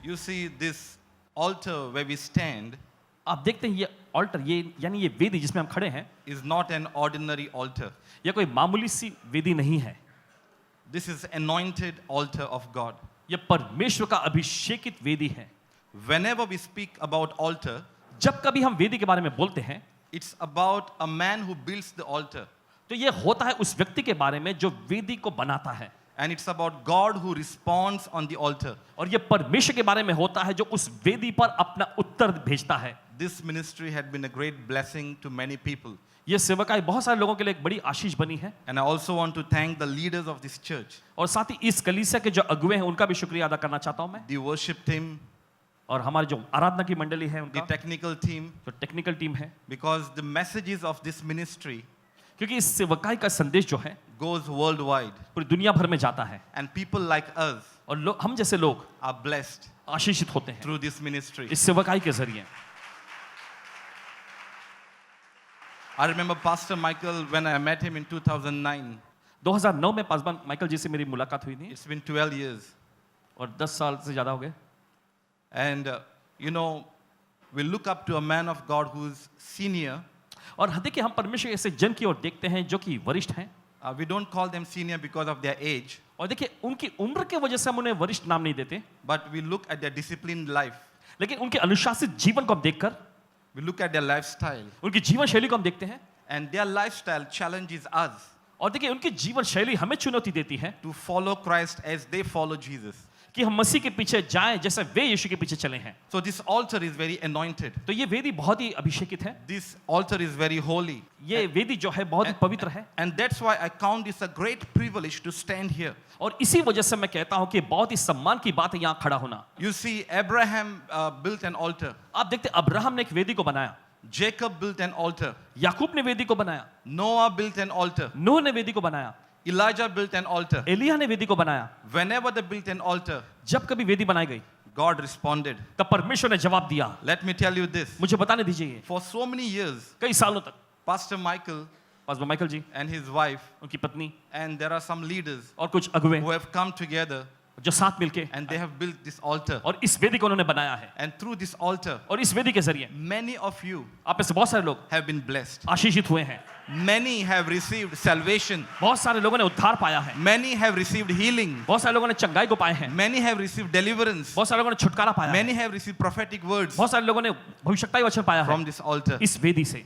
You see, this altar where we stand आप देखते हैं ये ऑल्टर, ये यानी ये वेदी जिसमें हम खड़े हैं, is not an ordinary altar. यह कोई मामूली सी वेदी नहीं है। This is anointed altar of God. यह परमेश्वर का अभिषेकित वेदी है। Whenever we speak about altar, जब कभी हम वेदी के बारे में बोलते हैं, it's about a man who builds the altar. तो ये होता है उस व्यक्ति के बारे में जो वेदी को बनाता है, And it's about God who responds on the altar. और ये परमेश्वर के बारे में होता है जो उस वेदी पर अपना उत्तर भेजता है। This ministry had been a great blessing to many people. ये सेवकाई बहुत सारे लोगों के लिए एक बड़ी आशीष बनी है, And I also want to thank the leaders of this church, और साथ ही इस कलीसिया के जो अगुवे हैं उनका भी शुक्रिया अदा करना चाहता हूं मैं, the worship team, और हमारी जो आराधना की मंडली है the उनका, technical team, जो टेक्निकल टीम है, because the messages of this ministry क्योंकि इस सेवकाई का संदेश जो है goes worldwide. पूरी दुनिया भर में जाता है, And people like us और हम जैसे लोग are blessed आशीषित होते हैं through this ministry. इस सेवकाई के जरिए। I remember Pastor Michael when I met him in 2009. 2009 में पासवान माइकल जी से मेरी मुलाकात हुई थी, It's been 12 years. और 10 साल से ज्यादा हो गए। And you know, we look up to a man of God who's senior. और देखिए हम परमेश्वर ऐसे जन की ओर देखते हैं जो कि वरिष्ठ हैं, We don't call them senior because of their age, और देखिए उनकी उम्र के वजह से हम उन्हें वरिष्ठ नाम नहीं देते, but we look at their disciplined life. लेकिन उनके अनुशासित जीवन को हम देखकर, We look at their lifestyle. उनकी जीवन शैली को हम देखते हैं, And their lifestyle challenges us और देखिए उनकी जीवन शैली हमें चुनौती देती है to follow Christ as they follow Jesus. कि हम मसीह के पीछे जाएं जैसे वे यीशु के पीछे चले हैं। So this altar is very anointed. तो ये वेदी बहुत ही अभिषेकित है, This altar is very holy. ये वेदी जो है बहुत ही पवित्र है, And that's why I count this a great privilege to stand here. और इसी वजह से मैं कहता हूं कि बहुत ही सम्मान की बात है यहाँ खड़ा होना। You see, Abraham built an altar. आप देखते अब्राहम ने एक वेदी को बनाया, Jacob built an altar. याकूब ने वेदी को बनाया, Noah built an altar. नूह ने वेदी को बनाया, Elijah built an altar. Elia ने वेदी को बनाया। Whenever they built an altar, जब कभी वेदी बनाई गई God responded. तब परमेश्वर ने जवाब दिया। Let me tell you this. मुझे बताने दीजिए, For so many years, कई सालों तक Pastor Michael pastor Michael ji, and his wife, उनकी पत्नी and there are some leaders और कुछ अगुवे who have come together जो साथ मिलके and they have built this altar. और इस वेदी को उन्होंने बनाया है, And through this altar, और इस वेदी के जरिए many of you आप में से बहुत सारे लोग have been blessed. आशीषित हुए हैं, Many have received salvation. बहुत सारे लोगों ने उद्धार पाया है, Many have received healing. बहुत सारे लोगों ने चंगाई को पाए हैं, Many have received deliverance. बहुत सारे लोगों ने छुटकारा पाया है, Many have received prophetic words बहुत सारे लोगों ने भविष्यवाणी वचन पाया है from this altar. इस वेदी से।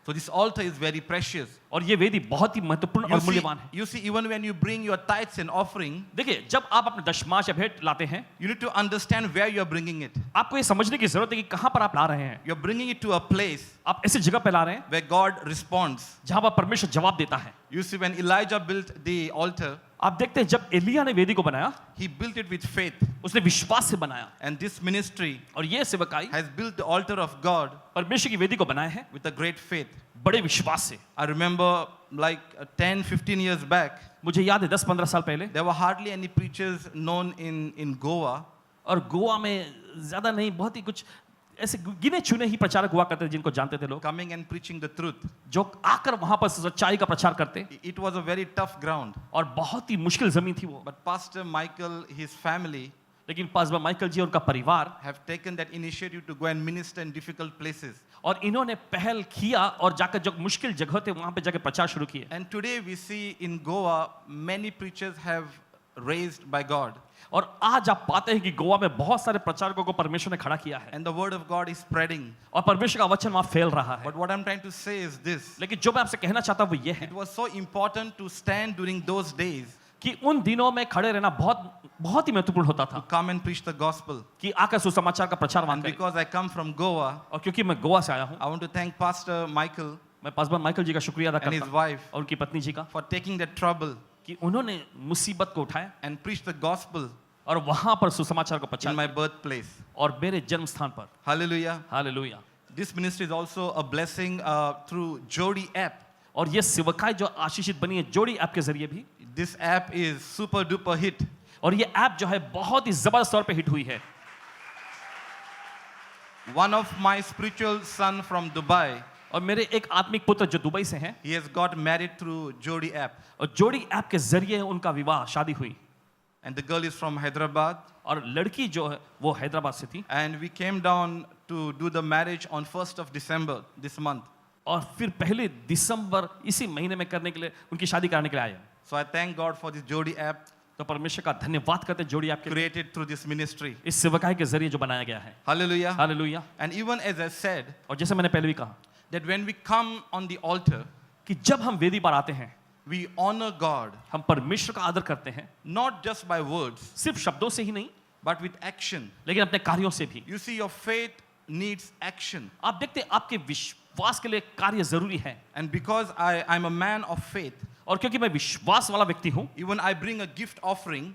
So this altar is very precious. और ये वेदी बहुत ही महत्वपूर्ण और मूल्यवान है। You see, even when you bring your tithes and offering, देखिए जब आप अपने दशमांश या भेंट लाते हैं, you need to understand where you are bringing it. आपको ये समझने की जरूरत है कि कहां पर आप ला रहे हैं। You are bringing it to a place आप ऐसी जगह पे ला रहे हैं where God responds. जहां पर परमेश्वर जवाब देता है। You see, when Elijah built the altar, आप देखते हैं जब एलिया ने वेदी को बनाया, he built it with faith. उसने विश्वास से बनाया, And this ministry और ये सेवकाई has built the altar of God परमेश्वर की वेदी को बनाया है with a great faith. बड़े विश्वास से। I remember like 10-15 years back, मुझे याद है 10-15 साल पहले, there were hardly any preachers known in Goa. और गोवा में ज्यादा नहीं, बहुत ही कुछ ऐसे गिने चुने ही प्रचारक हुआ करते थे जिनको जानते थे लोग, coming and preaching the truth. जो आकर वहां पर सच्चाई का प्रचार करते, It was a very tough ground. और बहुत ही मुश्किल जमीन थी वो। But Pastor Michael, his family, लेकिन पासवान माइकल जी और उनका परिवार, have taken that initiative to go and minister in difficult places. और इन्होंने पहल किया और जाकर जो मुश्किल जगह थे वहां पे जाकर प्रचार शुरू किए। And today we see in Goa, many preachers have raised by God. और आज आप पाते हैं कि गोवा में बहुत सारे प्रचारकों को परमेश्वर ने खड़ा किया है, And the word of God is spreading. और परमेश्वर का वचन वहां फैल रहा है। But what I'm trying to say is this. लेकिन जो मैं आपसे कहना चाहता हूं वो ये है It was so important to stand during those days कि उन दिनों में खड़े रहना बहुत ही महत्वपूर्ण होता to था, come and preach the gospel. कि आकर सुसमाचार का प्रचार वहां And करें। because I come from Goa, और क्योंकि मैं गोवा से आया हूं, I want to thank Pastor Michael मैं पासवान माइकल जी का शुक्रिया अदा and his करता हूं wife और उनकी पत्नी जी का, for taking that trouble कि उन्होंने मुसीबत को उठाया and preach the gospel और वहां पर सुसमाचार को in प्रचार my birthplace. और मेरे जन्म स्थान पर। Hallelujah. Hallelujah. This ministry is also a blessing through Jodi app. और ये सेवकाई जो आशीषित बनी है जोड़ी ऐप के जरिए भी, This app is super duper hit. और ये ऐप जो है बहुत ही जबरदस्त तौर पे हिट हुई है। One of my spiritual son from Dubai, और मेरे एक आत्मिक पुत्र जो दुबई से हैं, he has got married through Jodi app. और जोड़ी ऐप के जरिए उनका विवाह शादी हुई। and the girl is from Hyderabad. और लड़की जो है वो हैदराबाद से थी, And we came down to do the marriage on 1st of December this month. और फिर 1 दिसंबर इसी महीने में करने के लिए उनकी शादी कराने के लिए आए। So I thank God for this Jodi app तो परमेश्वर का धन्यवाद करते हैं जोड़ी आपके लिए, created through this ministry. इस सेवकाई के जरिए जो बनाया गया है। Hallelujah. Hallelujah. And even as I said, और जैसे मैंने पहले भी कहा that when we come on the altar, कि जब हम वेदी पर आते हैं we honor God, हम परमेश्वर का आदर करते हैं, not just by words, सिर्फ शब्दों से ही नहीं but with action. लेकिन अपने कार्यों से भी। You see, your faith needs action. आप देखते हैं आपके विश्वास के लिए कार्य जरूरी है, And because I'm a man of faith, और क्योंकि मैं विश्वास वाला व्यक्ति हूं, even I bring a gift offering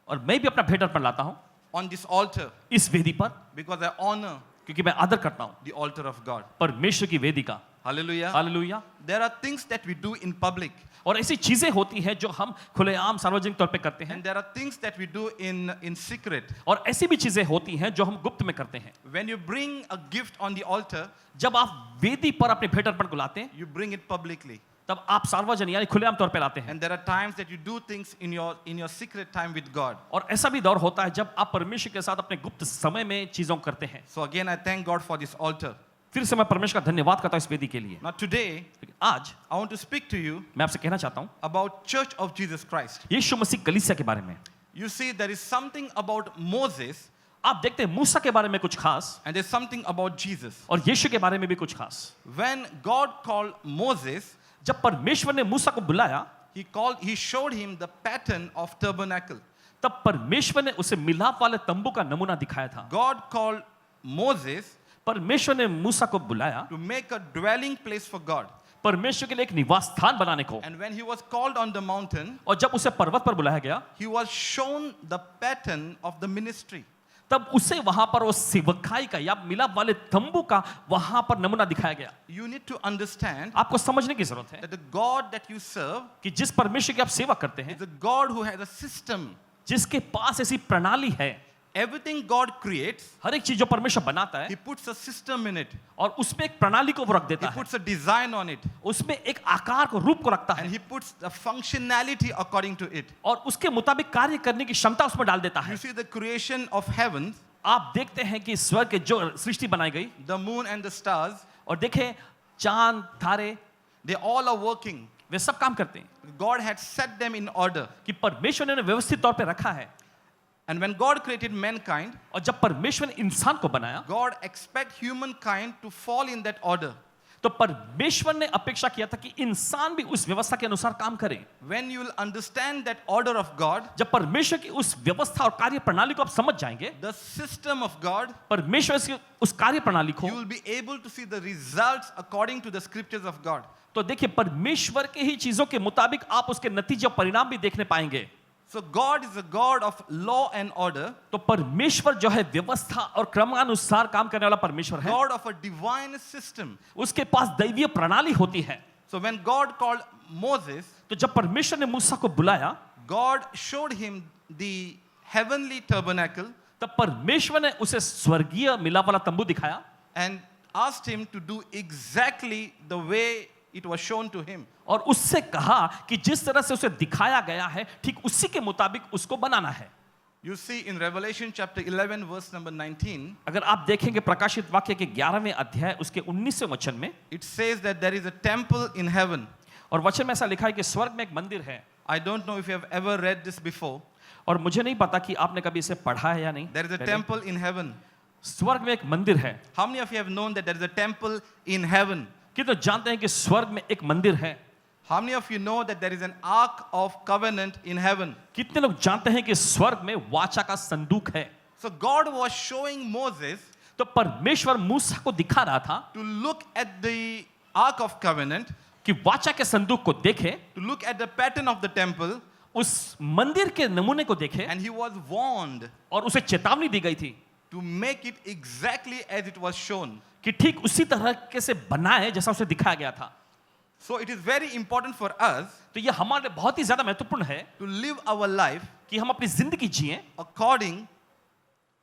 और मैं भी अपना भेंट अर्पण लाता हूं on this altar इस वेदी पर, because I honor क्योंकि मैं आदर करता हूं the altar of God. परमेश्वर की वेदी का। Hallelujah. Hallelujah. There are things that we do in public, और ऐसी चीजें होती हैं जो हम खुलेआम सार्वजनिक तौर पे करते हैं, and there are things that we do in secret. और ऐसी भी चीजें होती हैं जो हम गुप्त में करते हैं। When you bring a gift on the altar, जब आप वेदी पर अपने भेंट अर्पण को लाते हैं, you bring it publicly. तब आप सार्वजनिक यानी खुलेआम तौर पे लाते हैं। And there are times that you do things in your secret time with God. और ऐसा भी दौर होता है जब आप परमेश्वर के साथ अपने गुप्त समय में चीजों को करते हैं। So again, I thank God for this altar. फिर से मैं परमेश्वर का धन्यवाद करता हूं इस वेदी के लिए। Now today, लेकिन आज I want to speak to you मैं आपसे कहना चाहता हूं about Church of Jesus Christ. यीशु मसीह कलीसिया के बारे में। You see, there is something about Moses आप देखते हैं मूसा के बारे में कुछ खास, and there's something about Jesus. और यीशु के बारे में भी कुछ खास। When God called Moses, जब परमेश्वर ने मूसा को बुलाया, he showed him the pattern of tabernacle. तब परमेश्वर ने उसे मिलाप वाले तंबू का नमूना दिखाया था। God called Moses परमेश्वर ने मूसा को बुलाया to make a dwelling place for God. परमेश्वर के लिए एक निवास स्थान बनाने को, And when he was called on the mountain, और जब उसे पर्वत पर बुलाया गया, he was shown the pattern of the ministry. तब उसे वहां पर वो सेवकाई का या मिलाप वाले तंबू का वहां पर नमूना दिखाया गया। You need to understand आपको समझने की जरूरत है that the God that you serve कि जिस परमेश्वर की आप सेवा करते हैं, is a God who has a system. जिसके पास ऐसी प्रणाली है, Everything God creates, हर एक चीज जो परमेश्वर बनाता है, he puts a system in it. और उसमें एक प्रणाली को वो रख He देता है, puts a design on it. उसमें एक आकार को, रूप को रखता And है, he puts the functionality according to it. और उसके मुताबिक कार्य करने की क्षमता उसमें डाल देता You है। see the creation of heaven, आप देखते हैं कि स्वर्ग के जो सृष्टि बनाई गई, the moon and the stars, और देखें चांद तारे, they all are working. वे सब काम करते हैं God had set them in order. कि परमेश्वर ने उन्हें व्यवस्थित तौर पे रखा है। And when God created mankind, और जब परमेश्वर ने इंसान को बनाया, God expect humankind to fall in that order. तो परमेश्वर ने अपेक्षा किया था कि इंसान भी उस व्यवस्था के अनुसार काम करे। When you will understand that order of God, जब परमेश्वर की उस व्यवस्था और कार्य प्रणाली को आप समझ जाएंगे, the system of God, परमेश्वर की उस कार्य प्रणाली को, you will be able to see the results according to the scriptures of God. तो देखिए परमेश्वर के ही चीजों के मुताबिक आप उसके नतीजे और परिणाम भी देखने पाएंगे। So God is a God of law and order, तो परमेश्वर जो है व्यवस्था और क्रमानुसार काम करने वाला परमेश्वर है। God of a divine system. उसके पास दैवीय प्रणाली होती है। So when God called Moses, तो जब परमेश्वर ने मूसा को बुलाया, God showed him the heavenly tabernacle तब परमेश्वर ने उसे स्वर्गीय मिलाप वाला तंबू दिखाया, and asked him to do exactly the way it was shown to him. और उससे कहा कि जिस तरह से उसे दिखाया गया है ठीक उसी के मुताबिक उसको बनाना है। You see in Revelation chapter 11 verse number 19, अगर आप देखेंगे प्रकाशित वाक्य के 11वें अध्याय उसके 19वें वचन में, it says that there is a temple in heaven. और वचन में ऐसा लिखा है कि स्वर्ग में एक मंदिर है। I don't know if you have ever read this before. और मुझे नहीं पता कि आपने कभी इसे पढ़ा है या नहीं। There is a पहले। temple in heaven. स्वर्ग में एक मंदिर है। How many of you have known that there is a temple in heaven? कितने जानते हैं कि स्वर्ग में एक मंदिर है? How many of you know that there is an ark of covenant in heaven? कितने लोग जानते हैं कि स्वर्ग में वाचा का संदूक है? So God was showing Moses तो परमेश्वर मूसा को दिखा रहा था to look at the ark of covenant, कि वाचा के संदूक को देखे, to look at the pattern of the temple, उस मंदिर के नमूने को देखे, and he was warned और उसे चेतावनी दी गई थी to make it exactly as it was shown. कि ठीक उसी तरह के से बनाए जैसा उसे दिखाया गया था। So it is very important for us तो ये हमारे लिए बहुत ही ज्यादा महत्वपूर्ण है to live our life कि हम अपनी जिंदगी जिएं according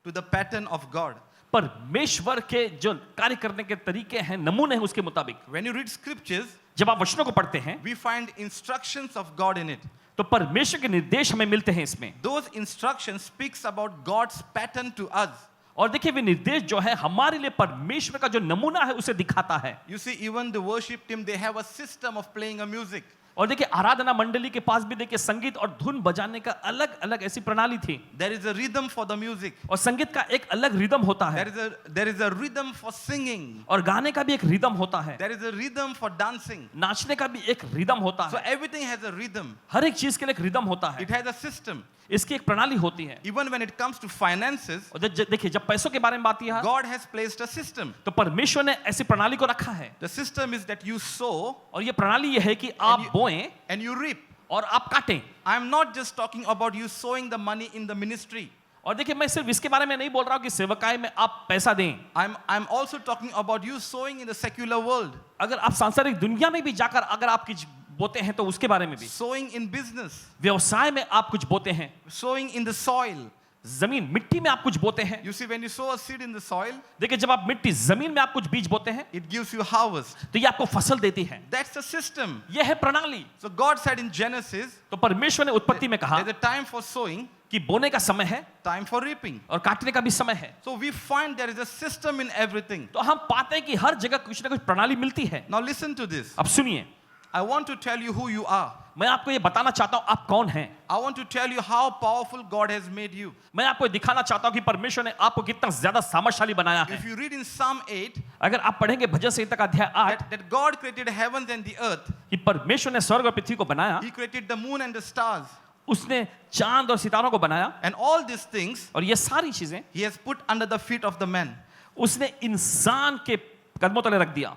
to the pattern of God. परमेश्वर के जो कार्य करने के तरीके हैं, नमूने हैं उसके मुताबिक। When you read scriptures, जब आप वचनों को पढ़ते हैं we find instructions of God in it. तो परमेश्वर के निर्देश हमें मिलते हैं इसमें। Those instructions speaks about God's pattern to us. और देखिए वे निर्देश जो है हमारे लिए परमेश्वर का जो नमूना है उसे दिखाता है। You see, even the worship team, they have a system of playing a music. और देखिए आराधना मंडली के पास भी देखिए संगीत और धुन बजाने का अलग अलग ऐसी प्रणाली थी। There is a rhythm for the music. और संगीत का एक अलग रिदम होता है। There is a rhythm for singing. और गाने का भी एक रिदम होता है। There is a rhythm for dancing. नाचने का भी एक रिदम होता So है। everything has a rhythm. हर एक चीज के लिए एक रिदम होता है। It has a system. इसकी एक प्रणाली होती है। Even when it comes to finances, और देखिए जब पैसों के बारे में बात है God has placed a system. तो परमेश्वर ने ऐसी प्रणाली को रखा है। The system is that you sow और ये प्रणाली ये है कि आप बोएं and you reap. और आप काटें। I'm not just talking about you sowing the money in the ministry. और देखिए मैं सिर्फ इसके बारे में नहीं बोल रहा हूँ कि सेवकाई में आप पैसा दें। I'm also talking about you sowing in the secular world. अगर आप सांसारिक दुनिया में भी जाकर अगर आप कुछ बोते हैं तो उसके बारे में भी। Sowing in business. व्यवसाय में आप कुछ बोते हैं। Sowing in the soil. जमीन मिट्टी में आप कुछ बोते हैं। You see, when you sow a seed in the soil, देखिए जब आप मिट्टी जमीन में आप कुछ बीज बोते हैं it gives you harvest. तो ये आपको फसल देती है। That's the system. यह है प्रणाली। So God said in Genesis, तो परमेश्वर ने उत्पत्ति में कहा there's a time for sowing, कि बोने का समय है time for reaping. और काटने का भी समय है। So we find there is a system in everything. तो हम पाते हैं कि हर जगह कुछ ना कुछ प्रणाली मिलती है। Now listen to this. अब सुनिए, I want to tell you who you are. मैं आपको ये बताना चाहता हूँ आप कौन हैं। I want to tell you how powerful God has made you. मैं आपको दिखाना चाहता हूँ कि परमेश्वर ने आपको कितना ज्यादा सामर्थ्यशाली बनाया है। If you read in Psalm 8, अगर आप पढ़ेंगे भजन संहिता का अध्याय 8 that God created heavens and the earth, कि परमेश्वर ने स्वर्ग और पृथ्वी को बनाया, He created the moon and the stars, उसने चांद और सितारों को बनाया and all these things और ये सारी चीजें He has put under the feet of the man. उसने इंसान के कदमों तले रख दिया।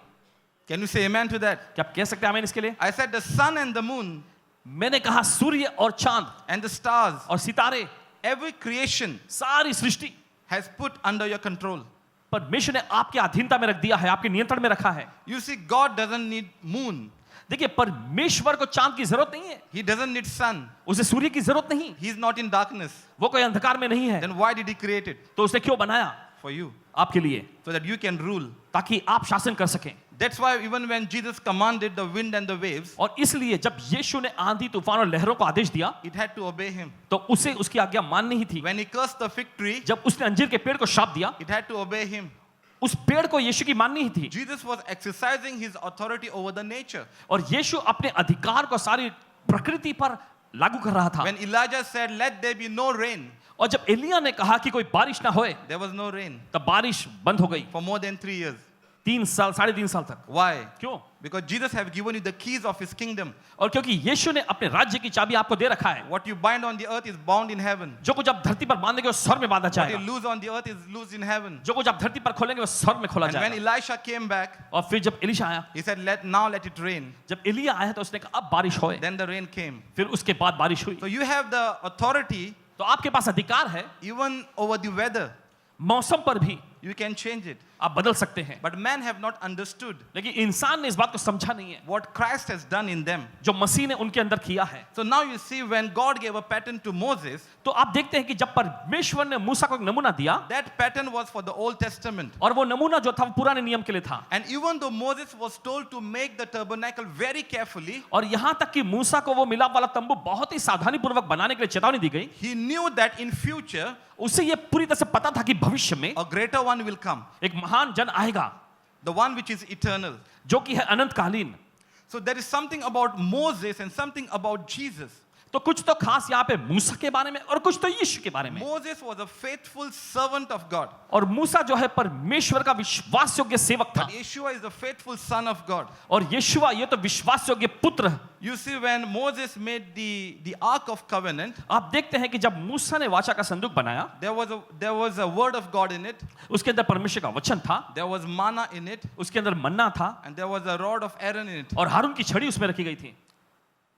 Can you say amen to that? क्या आप कह सकते हैं आमीन इसके लिए? I said the sun and the moon मैंने कहा सूर्य और चांद and the stars, और सितारे, every creation सारी सृष्टि has put under your control. परमेश्वर ने आपके अधीनता में रख दिया है, आपके नियंत्रण में रखा है। You see, God doesn't need moon. देखिए परमेश्वर को चांद की जरूरत नहीं है, He doesn't need sun. उसे सूर्य की जरूरत नहीं, He's not in darkness. वो कोई अंधकार में नहीं है। Then why did He create it? तो उसने क्यों बनाया? For you, आपके लिए, so that you can rule. ताकि आप शासन कर सकें। That's why even when Jesus commanded the wind and the waves, और इसलिए जब यीशु ने आंधी तूफान और लहरों को आदेश दिया it had to obey Him. तो उसे उसकी आज्ञा माननी ही थी। When He cursed the fig tree, जब उसने अंजीर के पेड़ को शाप दिया, it had to obey Him. उस पेड़ को यीशु की माननी ही थी। Jesus was exercising His authority over the nature. और यीशु अपने अधिकार को सारी प्रकृति पर लागू कर रहा था। When Elijah said, "Let there be no rain," और जब एलिया ने कहा कि कोई बारिश ना होए, there was no rain तब बारिश बंद हो गई for more than 3 years. 3 साल 3.5 साल तक। Why? क्यों? Because Jesus have given you the keys of His kingdom. और क्योंकि यीशु ने अपने राज्य की चाबी आपको दे रखा है। What you bind on the earth is bound in heaven. जो कुछ आप धरती पर बांधेंगे वो स्वर्ग में बांधा What you जाएगा, loose on the earth is loose in heaven. जो कुछ आप धरती पर खोलेंगे वो स्वर्ग में खोला And when जाएगा। Elisha came back, और फिर जब एलिशा आया, he said, "Let it rain." जब एलिया आया तो उसने कहा अब बारिश होए, Then the rain came. फिर उसके बाद बारिश हुई। So you have the authority तो आपके पास अधिकार है even over the weather. मौसम पर भी You can change it. आप बदल सकते हैं। But men have not understood लेकिन इंसान ने इस बात को समझा नहीं है what Christ has done in them. जो मसीह ने उनके अंदर किया है। So now you see, when God gave a pattern to Moses, तो आप देखते हैं कि जब परमेश्वर ने मूसा को एक नमूना दिया, that pattern was for the Old Testament. और वो नमूना जो था वो पुराने नियम के लिए था। And even though Moses was told to make the tabernacle very carefully, और यहाँ तक कि मूसा को वो मिलाप वाला तंबू बहुत ही सावधानी पूर्वक बनाने के लिए चेतावनी दी गई। he knew that in future उसे ये पूरी तरह से पता था कि भविष्य में a greater one will come, एक महान जन आएगा the one which is eternal. जो कि है अनंतकालीन। So there is something about Moses and something about Jesus. तो कुछ तो खास यहाँ पे मूसा के बारे में और कुछ तो यीशु के बारे में। Moses was a faithful servant of God. और मूसा जो है परमेश्वर का विश्वास योग्य सेवक था, But Yeshua is the faithful son of God. और यीशुआ ये तो विश्वास योग्य पुत्र है। You see, when Moses made the Ark of Covenant, आप देखते हैं कि जब मूसा ने वाचा का संदूक बनाया, there was a word of God in it, उसके अंदर परमेश्वर का वचन था, there was manna in it, उसके अंदर मन्ना था, and there was a rod of Aaron in it. और हारून की छड़ी उसमें रखी गई थी।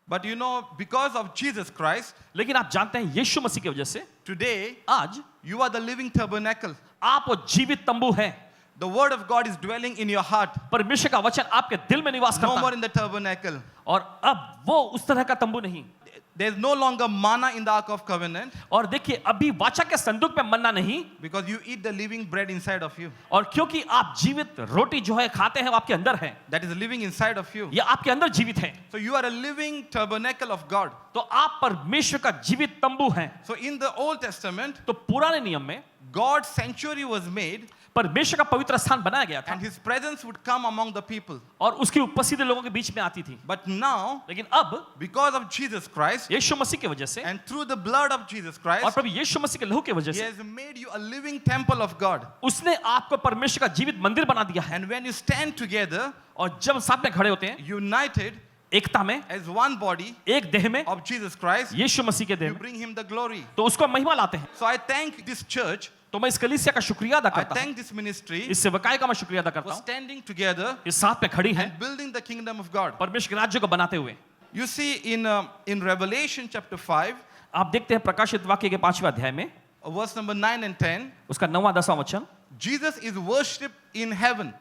But you know, because of Jesus Christ, लेकिन आप जानते हैं यीशु मसीह की वजह से today आज you are the living tabernacle. आप वो जीवित तंबू हैं। The word of God is dwelling in your heart, परमेश्वर का वचन आपके दिल में निवास no करता more है, in the tabernacle. और अब वो उस तरह का तंबू नहीं। there's no longer manna in the Ark of Covenant और देखिए अभी वाचा के संदूक में मन्ना नहीं, because you eat the living bread inside of you. और क्योंकि आप जीवित रोटी जो है खाते हैं वो आपके अंदर है, That is living inside of you. ये आपके अंदर जीवित है। So you are a living tabernacle of God. तो आप परमेश्वर का जीवित तंबू हैं। So in the Old Testament, तो पुराने नियम में God's sanctuary was made परमेश्वर का पवित्र स्थान बनाया गया था and His presence would come among the people. और उसकी उपस्थिति लोगों के बीच में आती थी। But now, लेकिन अब because of Jesus Christ यीशु मसीह की वजह से and through the blood of Jesus और Christ, प्रभु यीशु मसीह के लहू की वजह He से has made you a living temple of God. उसने आपको परमेश्वर का जीवित मंदिर बना दिया है। And when you stand together, और जब साथ में खड़े होते हैं united एकता में, as one body एक देह में, of Jesus Christ, यीशु मसीह के देह you में, bring Him the glory. तो उसको महिमा लाते हैं। So I thank this church, तो मैं इस कलीसिया का शुक्रिया अदा I करता हूँ, thank this ministry इस सेवकाई का मैं शुक्रिया अदा for करता हूँ, standing together इस साथ में खड़ी है and building the kingdom of God. परमेश्वर के राज्य को बनाते हुए। You see in Revelation chapter 5, आप देखते हैं प्रकाशित वाक्य के 5वें अध्याय में verse number 9 and 10, उसका 9वां 10वां वचन, Jesus is worshipped in heaven.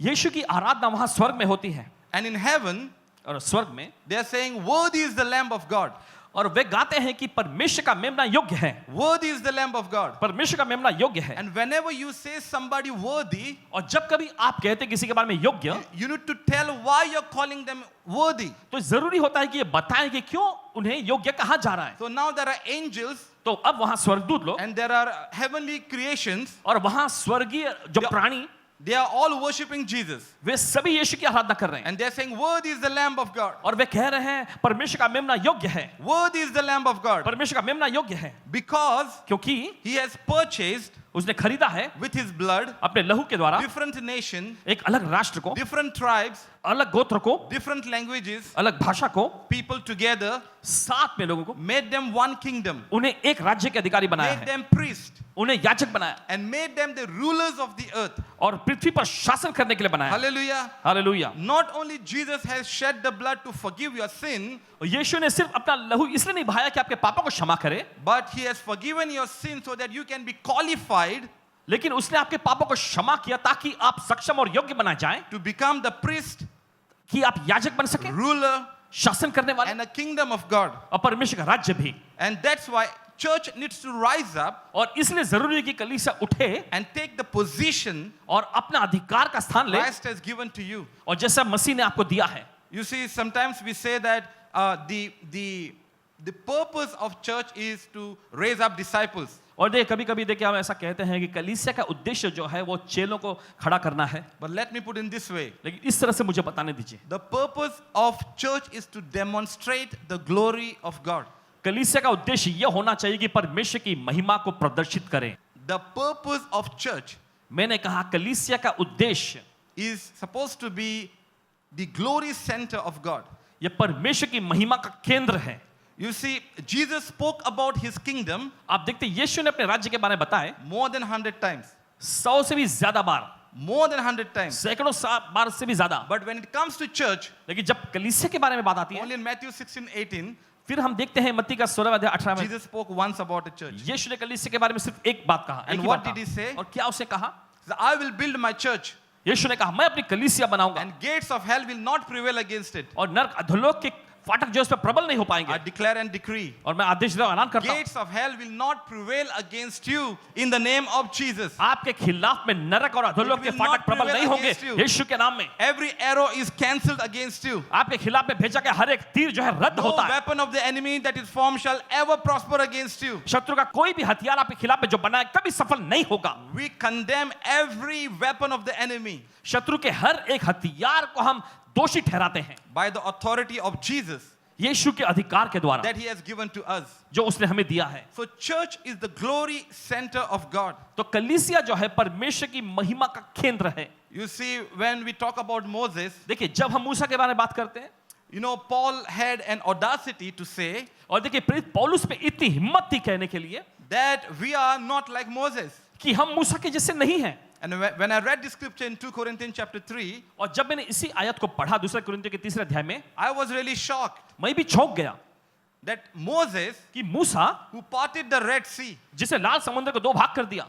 यीशु की आराधना वहां स्वर्ग में होती है And in heaven, और स्वर्ग में, they are saying, worthy is the Lamb of God. और वे गाते हैं कि परमेश्वर का मेमना योग्य है, Worthy is the Lamb of God. परमेश्वर का मेमना योग्य है। And whenever you say somebody worthy, और जब कभी आप कहते हैं किसी के बारे में योग्य, you need to tell why you're calling them worthy. तो जरूरी होता है कि ये बताएं कि क्यों उन्हें योग्य कहा जा रहा है। So now there are angels तो अब वहां स्वर्गदूत लोग and there are heavenly creations. और वहां स्वर्गीय जो प्राणी, They are all worshipping Jesus. वे सभी यीशु की आराधना कर रहे हैं And they're saying, worthy is the Lamb of God. और वे कह रहे हैं परमेश्वर का मेमना योग्य है, Worthy is the Lamb of God. परमेश्वर का मेमना योग्य है, Because क्योंकि He has purchased उसने खरीदा है with His blood अपने लहू के द्वारा different nation, एक अलग राष्ट्र को, different tribes, अलग गोत्र को, different languages, अलग भाषा को, people together, साथ में लोगों को, made them one kingdom, उन्हें एक राज्य के अधिकारी बनाया made है, them priests, उन्हें याजक बनाया and made them the rulers of the earth. और पृथ्वी पर शासन करने के लिए बनाया। Hallelujah. Hallelujah. Not only Jesus has shed the blood to forgive your sin, यीशु ने सिर्फ अपना लहू इसलिए नहीं बहाया कि आपके पापों को क्षमा करे, but He has forgiven your sin so that you can be qualified लेकिन उसने आपके पापों को क्षमा किया ताकि आप सक्षम और योग्य बना जाएं to become the priest, कि आप याजक बन सके, ruler, शासन करने वाले and a kingdom of God. और परमेश्वर का राज्य भी। And that's why church needs to rise up और इसलिए जरूरी है कि कलीसिया उठे and take the position और अपना अधिकार का स्थान ले, Christ has given to you. और जैसा मसीह ने आपको दिया है। You see, sometimes we say that the purpose of church is to raise up disciples. और देखिए कभी कभी देखिए हम ऐसा कहते हैं कि कलीसिया का उद्देश्य जो है वो चेलों को खड़ा करना है, But let me put in this way. लेकिन इस तरह से मुझे बताने दीजिए, The purpose of church is to demonstrate the glory of God. कलीसिया का उद्देश्य यह होना चाहिए कि परमेश्वर की महिमा को प्रदर्शित करें। The purpose of church मैंने कहा कलीसिया का उद्देश्य is supposed to be the glory center of God. यह परमेश्वर की महिमा का केंद्र है। You see, Jesus spoke about His kingdom आप देखते हैं यीशु ने अपने राज्य के बारे में बताए more than 100 times. 100 से भी ज्यादा बार, More than 100 times. सैकड़ों बार से भी ज्यादा। But when it comes to church, लेकिन जब कलीसिया के बारे में बात आती है, only in Matthew 16:18, फिर हम देखते हैं मत्ती का 16 अध्याय 18 में Jesus spoke once about a church. यीशु ने कलीसिया के बारे में सिर्फ एक बात कहा। And एक ही what बात did कहा। He say? और क्या उसने कहा? He said, I will build my church, यीशु ने कहा मैं अपनी कलीसिया बनाऊंगा and gates of hell will not prevail against it. और नरक अधोलोक के फाटक जो इस पर प्रबल नहीं हो I पाएंगे। declare and decree, और मैं आदेश दे रहा हूं, ऐलान करता हूं, gates of hell will not prevail against you in the name of Jesus. आपके खिलाफ में नरक और अधोलोक के It will फाटक not प्रबल prevail नहीं होंगे against you. यीशु के नाम में। Every arrow is cancelled against you. आपके खिलाफ में भेजा गया हर एक तीर जो है रद्द No होता है। weapon of the enemy that is formed shall ever prosper against you. शत्रु का कोई भी हथियार आपके खिलाफ में जो बना है कभी सफल नहीं होगा। We condemn every weapon of the enemy शत्रु के हर एक हथियार को हम दोषी ठहराते हैं by the authority of Jesus यीशु के अधिकार के द्वारा that He has given to us. जो उसने हमें दिया है। So church is the glory center of God. तो कलीसिया जो है परमेश्वर की महिमा का केंद्र है। You see, when we talk about Moses, देखिए जब हम मूसा के बारे में बात करते हैं, you know, Paul had an audacity to say और देखिए प्रेरित पौलुस पे इतनी हिम्मत थी कहने के लिए that we are not like Moses. कि हम मूसा के जैसे नहीं हैं। And when I read the scripture in 2 Corinthians chapter 3, और जब मैंने इसी आयत को पढ़ा दूसरे कुरिन्थियों के 3 अध्याय में, I was really shocked मैं भी चौंक गया that Moses, कि मूसा who parted the Red Sea, जिसे लाल समुद्र को दो भाग कर दिया,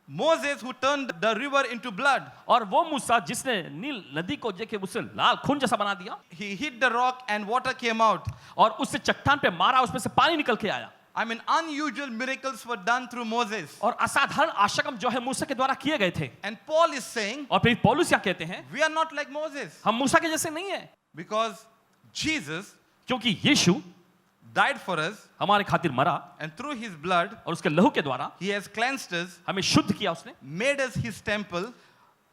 Moses who turned the river into blood. और वो मूसा जिसने नील नदी को देखे उसे लाल खून जैसा बना दिया He hit the rock and water came out. और उससे चट्टान पे मारा, उसमें से पानी निकल के आया। I mean, unusual miracles were done through Moses. और असाधारण आश्चर्य जो है मूसा के द्वारा किए गए थे। And Paul is saying, और फिर पौलुस क्या कहते हैं, we are not like Moses. हम मूसा के जैसे नहीं है, Because Jesus क्योंकि यीशु died for us, हमारे खातिर मरा and through his blood, और उसके लहू के द्वारा he has cleansed us, हमें शुद्ध किया उसने, made us his temple,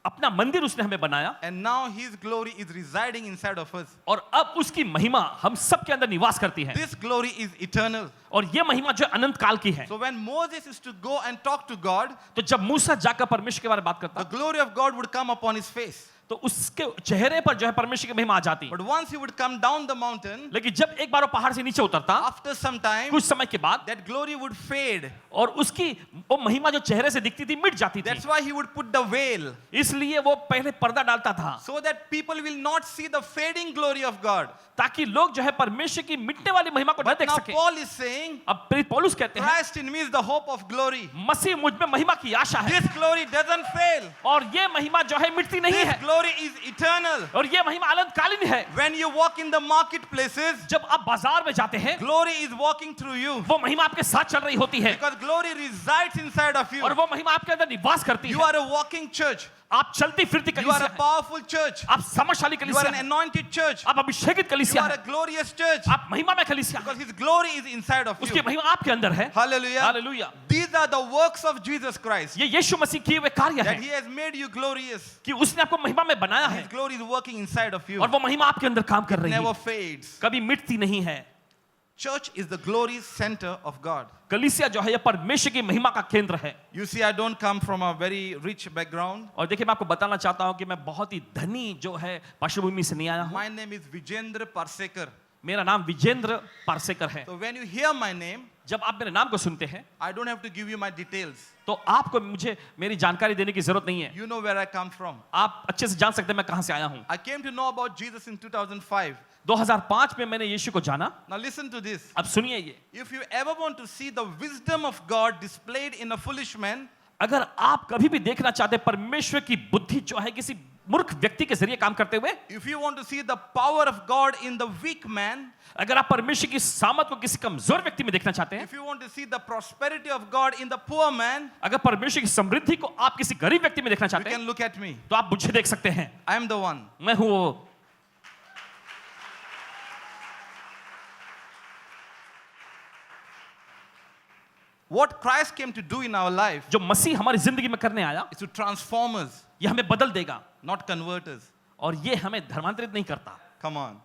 अपना मंदिर उसने हमें बनाया and now his glory is residing inside of us. और अब उसकी महिमा हम सब के अंदर निवास करती है This glory is eternal. और ये महिमा जो अनंत काल की है। So when Moses is to go and talk to God, तो जब मूसा जाकर परमेश्वर के बारे में बात the करता glory of God would come upon his face. तो उसके चेहरे पर जो है परमेश्वर की महिमा आ जाती। But once he would come down the mountain, लेकिन जब एक बार वो पहाड़ से नीचे उतरता, after some time, कुछ समय के बाद that glory would fade. और उसकी वो महिमा जो चेहरे से दिखती थी मिट जाती थी। That's why he would put the veil, इसलिए वो पहले पर्दा डालता था so that people will not see the fading glory of God. ताकि लोग जो है परमेश्वर की मिटने वाली महिमा को न But देख now सके। Paul is saying, अब प्रेरित पौलुस कहते हैं Christ in me is the hope of glory. मसीह मुझ में महिमा की आशा है This glory doesn't fail. और ये महिमा जो है मिटती नहीं This है glory is eternal. और ये महिमा अनंतकालीन है। When you walk in the marketplaces, जब आप बाजार में जाते हैं glory is walking through you. वो महिमा आपके साथ चल रही होती है Because glory resides inside of you. और वो महिमा आपके अंदर निवास करती You है। are a walking church. आप चलती फिरती You are कलीसिया a हैं। powerful church. आप समझशाली You are कलीसिया an हैं। anointed church. आप अभिषेकित You कलीसिया are हैं। a glorious church. आप महिमा में कलीसिया Because हैं। his glory is inside of उसकी you. महिमा आपके अंदर है। Hallelujah. Hallelujah. These are the works of Jesus Christ. ये यीशु मसीह किए हुए कार्य That है he has made you glorious. कि उसने आपको महिमा में बनाया है His glory is working inside of you. और वो महिमा आपके अंदर काम कर रही Never है, fades. कभी मिटती नहीं है। Church is the glory center of God. कलीसिया जो है ये परमेश्वर की महिमा का केंद्र है। You see, I don't come from a very rich background. और देखिए मैं आपको बताना चाहता हूं कि मैं बहुत ही धनी जो है पृष्ठभूमि से नहीं आया हूं। My name is Vijendra Parsekar. मेरा नाम विजेंद्र पारसेकर है। So when you hear my name, जब आप मेरे नाम को सुनते हैं I don't have to give you my details. तो आपको मुझे मेरी जानकारी देने की जरूरत नहीं है। You know where I come from. आप अच्छे से जान सकते हैं मैं कहां से आया हूं। I came to know about Jesus in 2005. 2005 में मैंने यीशु को जाना। Now listen to this. अब सुनिए ये, If you ever want to see the wisdom of God displayed in a foolish man, अगर आप कभी भी देखना चाहते हैं परमेश्वर की बुद्धि जो है किसी मूर्ख व्यक्ति के जरिए काम करते हुए, if you want to see the power of God in the weak man, अगर आप परमेश्वर की सामर्थ को किसी कमजोर व्यक्ति में देखना चाहते हैं, if you want to see the prosperity of God in the poor man, अगर परमेश्वर की समृद्धि को आप किसी गरीब व्यक्ति में देखना you चाहते हैं, can look at me. तो आप मुझे देख सकते हैं। I am the one. मैं हूं वो। What Christ came to do in our life जो मसीह हमारी जिंदगी में करने आया, is to transform us, ये हमें बदल देगा not convert us. और ये हमें धर्मांतरित नहीं करता। Come on.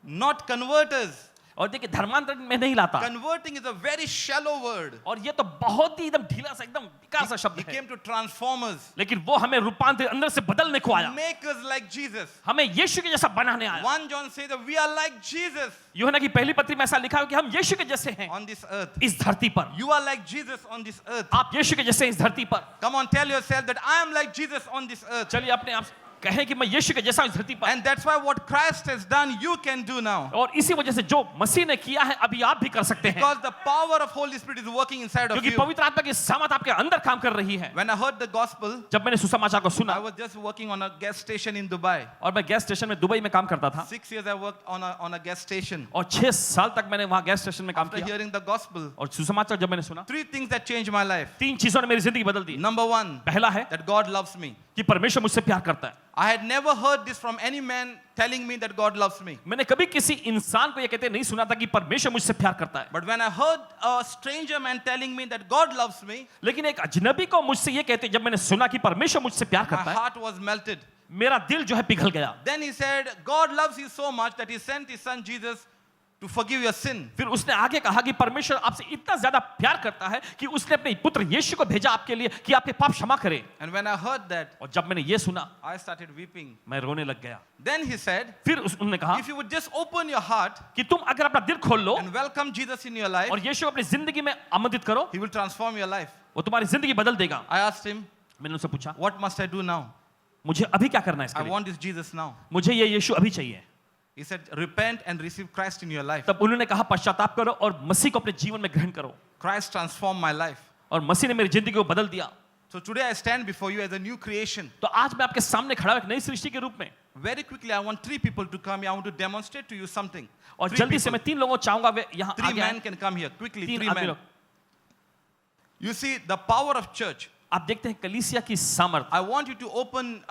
Not convert us. और देखिए धर्मांतरण में नहीं लाता। Converting is a very shallow word. और ये तो बहुत ही एकदम ढीला सा एकदम बेकार सा He शब्द है। came to transform us, लेकिन वो हमें रूपांतरित अंदर से बदलने को आया, make us like Jesus. हमें यीशु के जैसा बनाने आया। 1 John says that we are like Jesus यूहन्ना की पहली पत्री में ऐसा लिखा है कि हम यीशु के जैसे हैं on this earth. इस धरती पर। You are like Jesus on this earth. आप यीशु के जैसे हैं इस धरती पर। Come on, tell yourself that I am like Jesus on this earth. चलिए अपने आप कहें कि मैं यीशु के जैसा हूं इस धरती पर। And that's why what Christ has done, you can do now. और इसी वजह से जो मसीह ने किया है अभी आप भी कर सकते हैं, Because the power of Holy Spirit is working inside of क्योंकि you. पवित्र आत्मा की सामर्थ आपके अंदर काम कर रही है। When I heard the gospel, जब मैंने सुसमाचार को I सुना, was just working on a gas station in Dubai. और मैं गैस स्टेशन में दुबई में काम करता था 6 years I worked on a gas station. और 6 साल तक मैंने वहां गैस स्टेशन में काम After किया। hearing the gospel, और सुसमाचार जब मैंने सुना, 3 things that changed my life. 3 चीजों ने मेरी जिंदगी बदल दी। Number 1, पहला है that God loves me. कि परमेश्वर मुझसे प्यार करता है। I had never heard this from any man telling me that God loves me. मैंने कभी किसी इंसान को ये कहते नहीं सुना था कि परमेश्वर मुझसे प्यार करता है। But when I heard a stranger man telling me that God loves me, लेकिन एक अजनबी को मुझसे ये कहते जब मैंने सुना कि परमेश्वर मुझसे प्यार my करता है, heart was melted. मेरा दिल जो है पिघल गया। Then he said, God loves you so much that he sent his son Jesus to forgive your sin. फिर उसने आगे कहा कि परमेश्वर आपसे इतना ज्यादा प्यार करता है कि उसने अपने पुत्र यीशु को भेजा आपके लिए कि आपके पाप क्षमा करे। And when I heard that, और जब मैंने ये सुना, I started weeping. मैं रोने लग गया। Then he said, फिर उन्होंने कहा if you would just open your heart कि तुम अगर अपना दिल खोल लो and welcome Jesus in your life, और यीशु को अपनी जिंदगी में आमंत्रित करो, he will transform your life. वो तुम्हारी जिंदगी बदल देगा। I asked him, मैंने उनसे पूछा what must I do now? मुझे अभी क्या करना है इसके I लिए? want this Jesus now. मुझे ये यीशु अभी चाहिए। He said, repent and receive Christ in your life. तब उन्होंने कहा पश्चाताप करो और मसीह को अपने जीवन में ग्रहण करो। Christ transformed my life. और मसीह ने मेरी जिंदगी को बदल दिया। So today I stand before you as a new creation. तो आज मैं आपके सामने खड़ा हूं एक नई सृष्टि के रूप में, Very quickly, I want 3 people to come here. I want to demonstrate to you something. और 3 जल्दी से people. मैं 3 लोगों को चाहूंगा वे यहाँ 3 आगे men आएं। can come here. Quickly, 3 3 आदमी men. लोग। You see, the power of church. आप देखते हैं कलीसिया की सामर्थ, I want you to open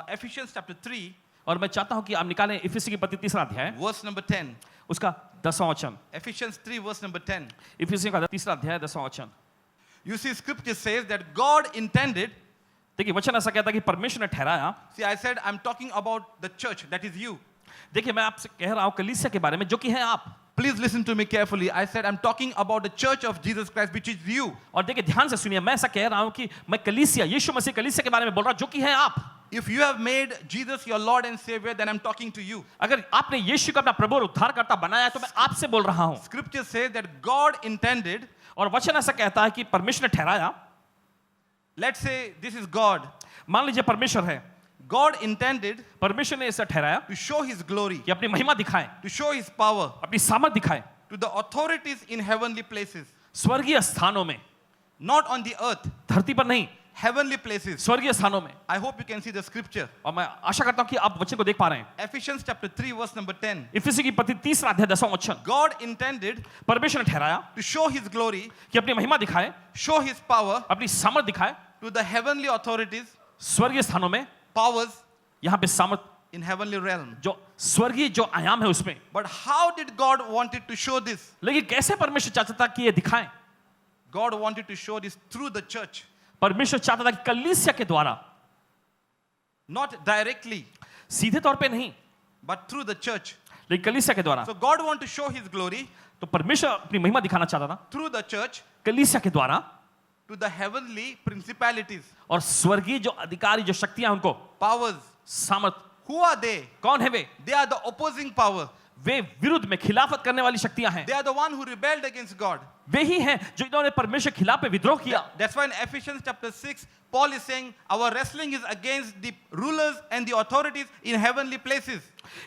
Ephesians chapter 3, और मैं चाहता हूं कि आप निकालें इफिसी की पत्री 3 अध्याय verse number 10. उसका 10वां वचन। Ephesians 3, verse number 10. इफिसी का 3 अध्याय 10वां वचन। You see, scripture says that God intended. देखिए वचन ऐसा कहता है कि परमेश्वर ने ठहराया। See, I said I'm talking about the church, that is you. देखिए मैं आपसे कह रहा हूं कलीसिया के बारे में जो कि है आप। Please listen to me carefully. I said I'm talking about the church of Jesus Christ, which is you. और देखिए ध्यान से सुनिए, मैं ऐसा कह रहा हूं कि मैं कलीसिया, यीशु मसीह कलीसिया के बारे में बोल रहा हूं जो कि है आप। If you have made Jesus your Lord and Savior, then I'm talking to you. अगर आपने यीशु को अपना प्रभु और उद्धारकर्ता बनाया है तो मैं आपसे बोल रहा हूं। Scripture says that God intended. और वचन ऐसा कहता है कि परमेश्वर ने ठहराया। Let's say this is God. मान लीजिए परमेश्वर है, God intended परमेश्वर ने इसे ठहराया to show His glory, कि अपनी महिमा दिखाए, to show His power अपनी सामर्थ दिखाए to the authorities in heavenly places, स्वर्गीय स्थानों में, not on the earth, धरती पर नहीं, heavenly places. स्वर्गीय स्थानों में। I hope you can see the scripture. और मैं आशा करता हूं कि आप वचन को देख पा रहे हैं। Ephesians chapter 3, verse number 10. इफिसी की पत्री 3 अध्याय 10वां वचन। God intended परमेश्वर ने ठहराया to show His glory, कि अपनी महिमा दिखाए, show His power अपनी सामर्थ दिखाए to the heavenly authorities, स्वर्गीय स्थानों में, powers यहाँ पे सामर्थ in heavenly realm. जो स्वर्गीय जो आयाम है उसमें। But how did God wanted to show this? लेकिन कैसे परमेश्वर चाहता था कि ये दिखाएं? God wanted to show this through the church, परमेश्वर चाहता था कि कलीसिया के द्वारा, not directly, सीधे तौर पे नहीं, but through the church. लेकिन कलीसिया के द्वारा। So God wanted to show His glory तो परमेश्वर अपनी महिमा दिखाना चाहता था through the church कलीसिया के द्वारा, to the heavenly principalities, और स्वर्गीय जो अधिकारी जो शक्तियां उनको, powers. सामर्थ, Who are they? कौन है वे? They are the opposing power. वे विरुद्ध में खिलाफत करने वाली शक्तियां हैं। They are the one who rebelled against God. वे ही हैं जो इन्होंने परमेश्वर के खिलाफ में विद्रोह किया। That's why in Ephesians chapter 6, Paul is saying our wrestling is against the rulers and the authorities in heavenly places.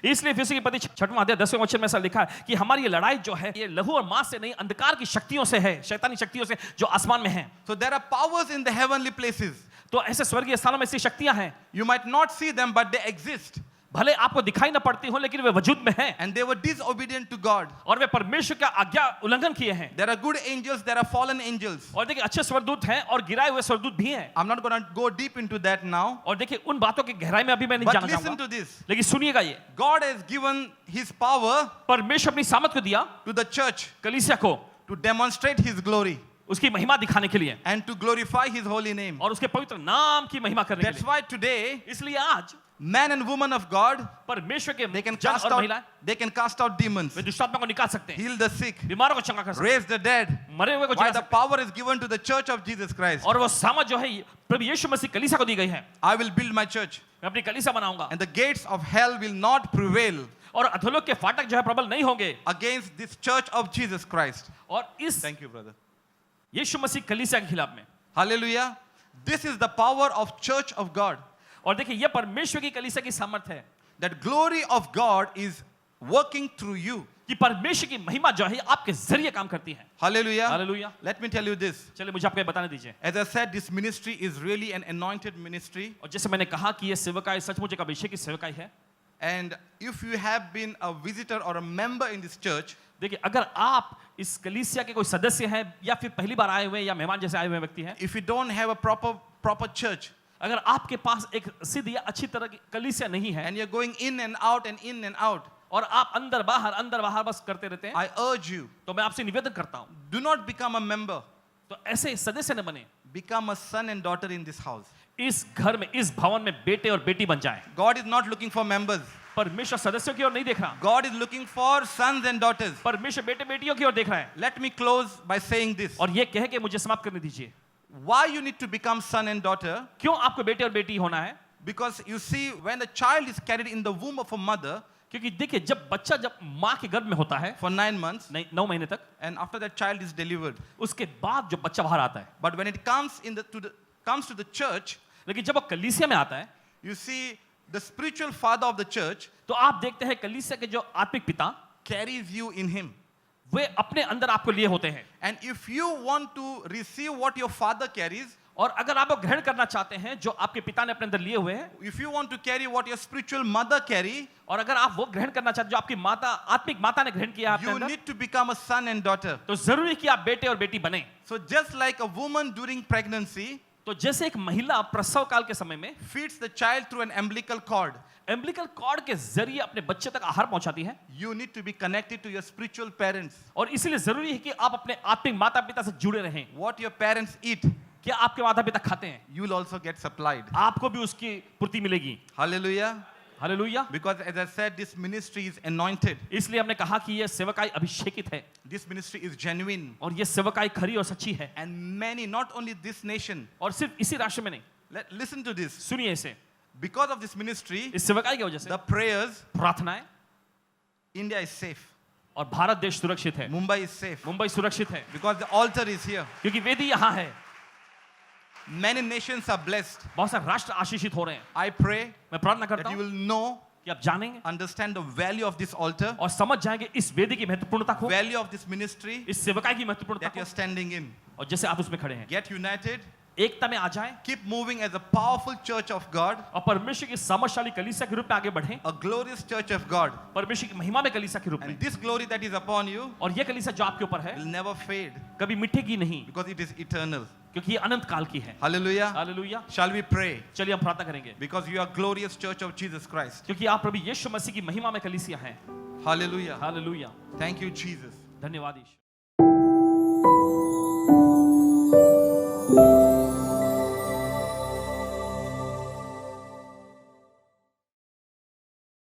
इसलिए इफिसी की पत्री 6वां अध्याय 10वें वचन में ऐसा लिखा है कि हमारी ये लड़ाई जो है ये लहू और मांस से नहीं, अंधकार की शक्तियों से है, शैतानी शक्तियों से जो आसमान में हैं। So there are powers in the heavenly places. तो ऐसे स्वर्गीय स्थानों में ऐसी शक्तियां हैं, You might not see them, but they exist. भले आपको दिखाई ना पड़ती हो लेकिन वे वजूद में हैं, And they were disobedient to God. और वे परमेश्वर का आज्ञा उल्लंघन किए हैं। There are good angels, there are fallen angels. और देखिए अच्छे स्वर्गदूत हैं और गिराए हुए स्वर्गदूत भी हैं। I'm not going to go deep into that now. और देखिए उन बातों की गहराई में अभी मैं नहीं But जाना listen चाहूंगा, to this. लेकिन सुनिएगा ये, God has given His power परमेश्वर अपनी सामर्थ को दिया to the church कलीसिया को to demonstrate His glory उसकी महिमा दिखाने के लिए and to glorify His holy name. और उसके पवित्र नाम की महिमा करने के That's लिए। why today, इसलिए आज man and woman of God, परमेश्वर के they can जन cast और out, महिलाएं they can cast out demons, वे दुष्टात्मा को निकाल सकते हैं, heal the sick, बीमारों को चंगा कर सकते raise the dead. हैं, मरे हुए को Why जगा the सकते power is given to the church of Jesus Christ. हैं। और वो सामर्थ जो है प्रभु यीशु मसीह कलीसिया को दी गई है। I will build my church, मैं अपनी कलीसिया बनाऊंगा and the gates of hell will not prevail और अधोलोक के फाटक जो है प्रबल नहीं होंगे। against this church of Jesus Christ. और इस Thank you, brother. यीशु मसीह कलीसिया के खिलाफ में। Hallelujah. This is the power of church of God. और देखिए ये परमेश्वर की कलीसिया की सामर्थ है That glory of God is working through you. कि परमेश्वर की महिमा जो है आपके जरिए काम करती है। Hallelujah. Hallelujah. Let me tell you this. चलिए मुझे आपको ये बताने दीजिए। As I said, this ministry is really an anointed ministry. और जैसे मैंने कहा कि ये सेवकाई सचमुच एक अभिषेक की सेवकाई है। And if you have been a visitor or a member in this church, देखिए अगर आप इस कलीसिया के कोई सदस्य हैं या फिर पहली बार आए हुए या मेहमान जैसे आए हुए व्यक्ति हैं, if you don't have a proper church, अगर आपके पास एक सिद्ध या अच्छी तरह की कलीसिया नहीं है and you're going in and out and in and out, और आप अंदर बाहर बस करते रहते हैं, I urge you, तो मैं आपसे निवेदन करता हूं, do not become a member. तो ऐसे सदस्य न बने, Become a son and daughter in this house. इस घर में इस भवन में बेटे और बेटी बन जाए। God is not looking for members. परमेश्वर सदस्यों की ओर नहीं देख रहा, God is looking for sons and daughters. परमेश्वर बेटे बेटियों की ओर देख रहा है। Let me close by saying this. और ये कह के मुझे समाप्त करने दीजिए, Why you need to become son and daughter? क्यों आपको बेटे और बेटी होना है? Because you see, when the child is carried in the womb of a mother क्योंकि देखिए जब बच्चा जब माँ के गर्भ में होता है for 9 months, 9 महीने तक, and after that child is delivered. उसके बाद जो बच्चा बाहर आता है, But when it comes comes to the church, लेकिन जब वो कलीसिया में आता है you see the spiritual father of the church तो आप देखते हैं कलीसिया के जो आत्मिक पिता carries you in him. वे अपने अंदर आपको लिए होते हैं, And if you want to receive what your father carries, और अगर आप वो ग्रहण करना चाहते हैं जो आपके पिता ने अपने अंदर लिए हुए हैं, if you want to carry what your spiritual mother carry, और अगर आप वो ग्रहण करना चाहते हैं जो आपकी माता आत्मिक माता ने ग्रहण किया आपके you अंदर, need to become a son and daughter. तो जरूरी है कि आप बेटे और बेटी बने। So just like a woman during pregnancy तो जैसे एक महिला प्रसव काल के समय में feeds the child through an umbilical cord, umbilical cord के जरिए अपने बच्चे तक आहार पहुंचाती है, you need to be connected to your spiritual parents. और इसीलिए जरूरी है कि आप अपने आत्मिक माता पिता से जुड़े रहें। What your parents eat, क्या आपके माता पिता खाते हैं, you will also get supplied. आपको भी उसकी पूर्ति मिलेगी। Hallelujah. Hallelujah. Because as I said, this ministry is anointed. इसलिए हमने कहा कि ये सेवकाई अभिषेकित है This ministry is genuine. और ये सेवकाई खरी और सच्ची है, And many, not only this nation, और सिर्फ इसी राष्ट्र में नहीं। listen to this. सुनिए इसे, Because of this ministry, इस सेवकाई की वजह से the prayers, प्रार्थनाएं, India is safe. और भारत देश सुरक्षित है, Mumbai is safe. मुंबई सुरक्षित है, Because the altar is here. क्योंकि वेदी यहाँ है। Many nations are blessed. बहुत सारे राष्ट्र आशीषित हो रहे हैं। I pray मैं प्रार्थना करता that you हूँ will know, कि आप जानेंगे understand the value of this altar, और समझ जाएंगे इस वेदी की महत्वपूर्णता को, value of this ministry इस सेवकाई की महत्वपूर्णता that को, you're standing in. और जैसे आप उसमें खड़े हैं। Get united. एकता में आ जाएं Keep moving as a powerful church of God, और परमेश्वर की सामर्थ्यशाली कलीसिया के रूप में आगे बढ़ें, a glorious church of God. परमेश्वर की महिमा में कलीसिया के रूप में। And this glory that is upon you और ये कलीसिया जो आपके ऊपर है will never fade कभी मिटेगी नहीं, because it is eternal. क्योंकि ये अनंत काल की है। Hallelujah. Hallelujah. Shall we pray? चलिए हम प्रार्थना करेंगे, Because you are glorious church of Jesus Christ. क्योंकि आप प्रभु यीशु मसीह की महिमा में कलीसिया हैं। Hallelujah. Hallelujah. Thank you, Jesus. धन्यवाद यीशु।